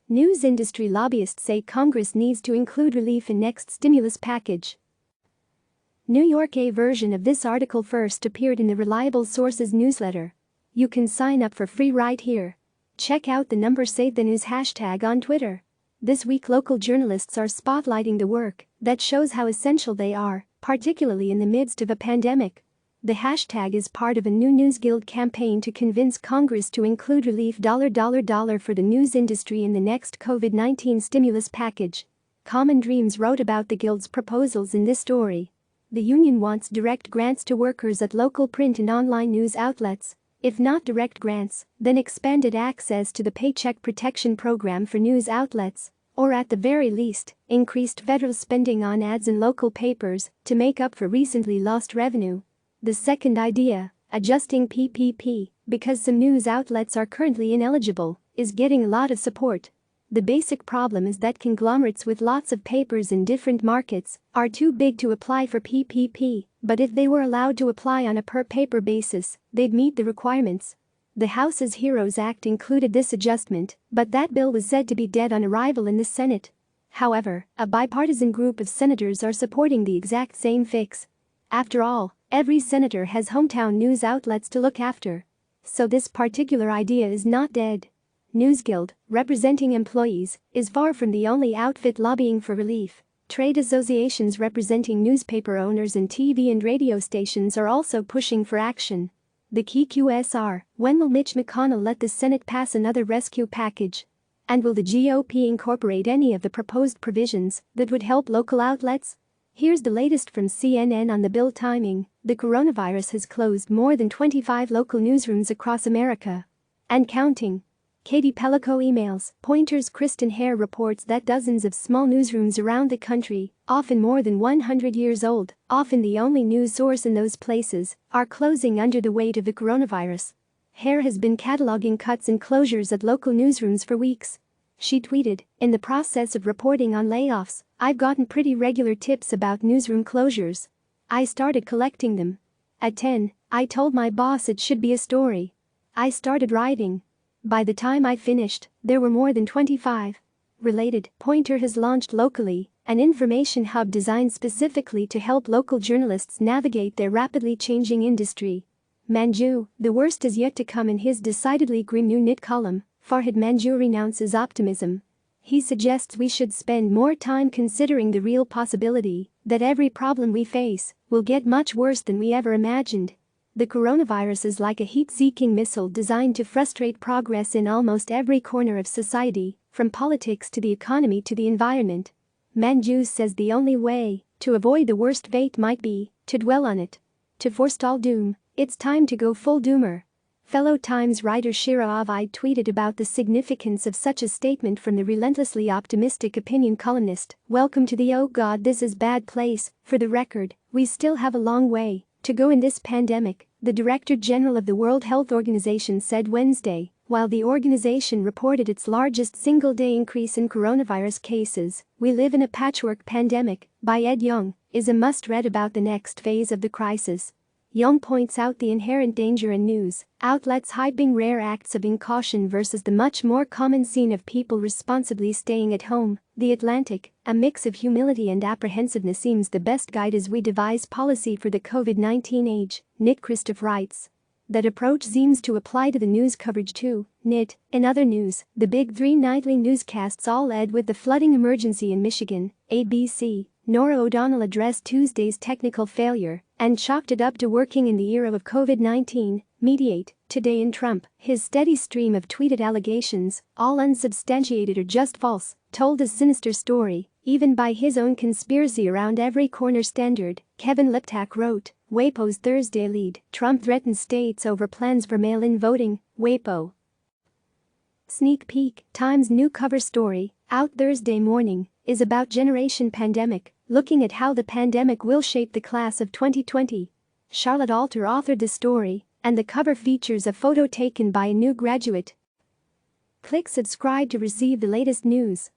News industry lobbyists say Congress needs to include relief in next stimulus package. New York. A version of this article first appeared in the Reliable Sources newsletter. You can sign up for free right here. Check out the #Save the News hashtag on Twitter. This week local journalists are spotlighting the work that shows how essential they are, particularly in the midst of a pandemic. The hashtag is part of a new NewsGuild campaign to convince Congress to include relief for the news industry in the next COVID-19 stimulus package. Common Dreams wrote about the Guild's proposals in this story. The union wants direct grants to workers at local print and online news outlets. If not direct grants, then expanded access to the Paycheck Protection Program for news outlets, or at the very least, increased federal spending on ads in local papers to make up for recently lost revenue. The second idea, adjusting PPP, because some news outlets are currently ineligible, is getting a lot of support. The basic problem is that conglomerates with lots of papers in different markets are too big to apply for PPP, but if they were allowed to apply on a per-paper basis, they'd meet the requirements. The House's HEROES Act included this adjustment, but that bill was said to be dead on arrival in the Senate. However, a bipartisan group of senators are supporting the exact same fix. After all, every senator has hometown news outlets to look after. So this particular idea is not dead. NewsGuild, representing employees, is far from the only outfit lobbying for relief. Trade associations representing newspaper owners and TV and radio stations are also pushing for action. The key questions are, when will Mitch McConnell let the Senate pass another rescue package? And will the GOP incorporate any of the proposed provisions that would help local outlets? Here's the latest from CNN on the bill timing. The coronavirus has closed more than 25 local newsrooms across America. And counting. Katie Pellico emails, Pointer's Kristen Hare reports that dozens of small newsrooms around the country, often more than 100 years old, often the only news source in those places, are closing under the weight of the coronavirus. Hare has been cataloging cuts and closures at local newsrooms for weeks. She tweeted, "In the process of reporting on layoffs, I've gotten pretty regular tips about newsroom closures. I started collecting them. At 10, I told my boss it should be a story. I started writing. By the time I finished, there were more than 25. Related, Pointer has launched Locally, an information hub designed specifically to help local journalists navigate their rapidly changing industry. Manju, the worst is yet to come in his decidedly grim new knit column. Farhad Manju renounces optimism. He suggests we should spend more time considering the real possibility that every problem we face will get much worse than we ever imagined. The coronavirus is like a heat-seeking missile designed to frustrate progress in almost every corner of society, from politics to the economy to the environment. Manju says the only way to avoid the worst fate might be to dwell on it. To forestall doom, it's time to go full doomer." Fellow Times writer Shira Ovid tweeted about the significance of such a statement from the relentlessly optimistic opinion columnist. "Welcome to the oh god this is bad place. For the record, we still have a long way to go in this pandemic," the Director General of the World Health Organization said Wednesday, while the organization reported its largest single-day increase in coronavirus cases. "We live in a patchwork pandemic," by Ed Young, is a must-read about the next phase of the crisis. Young points out the inherent danger in news outlets hyping rare acts of incaution versus the much more common scene of people responsibly staying at home. The Atlantic, a mix of humility and apprehensiveness seems the best guide as we devise policy for the COVID-19 age, Nick Christoph writes. That approach seems to apply to the news coverage too, Nit. In other news, the big three nightly newscasts all led with the flooding emergency in Michigan. ABC, Norah O'Donnell addressed Tuesday's technical failure and chalked it up to working in the era of COVID-19. Mediate, Today in Trump, his steady stream of tweeted allegations, all unsubstantiated or just false, told a sinister story, even by his own conspiracy around every corner standard. Kevin Liptak wrote, WAPO's Thursday lead, Trump threatens states over plans for mail-in voting. WAPO. Sneak peek, Times new cover story, out Thursday morning, is about Generation Pandemic, looking at how the pandemic will shape the class of 2020. Charlotte Alter authored the story, and the cover features a photo taken by a new graduate. Click subscribe to receive the latest news.